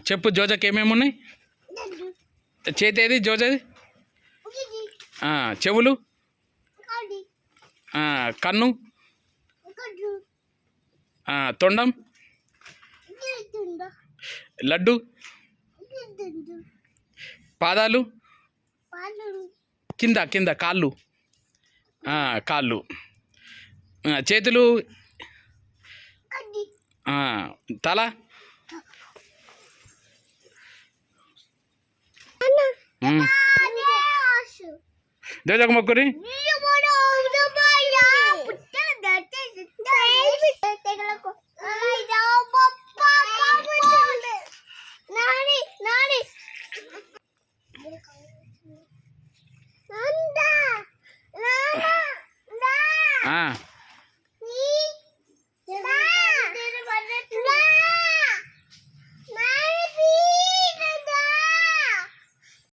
చెప్పు జోజకి ఏమేమి ఉన్నాయి? చేతి ఏది జోజది? చెవులు, కన్ను, తొండం, లడ్డు, పాదాలు, కింద కింద కాళ్ళు, కాళ్ళు, చేతులు, తల, జోజకు మొక్కురి.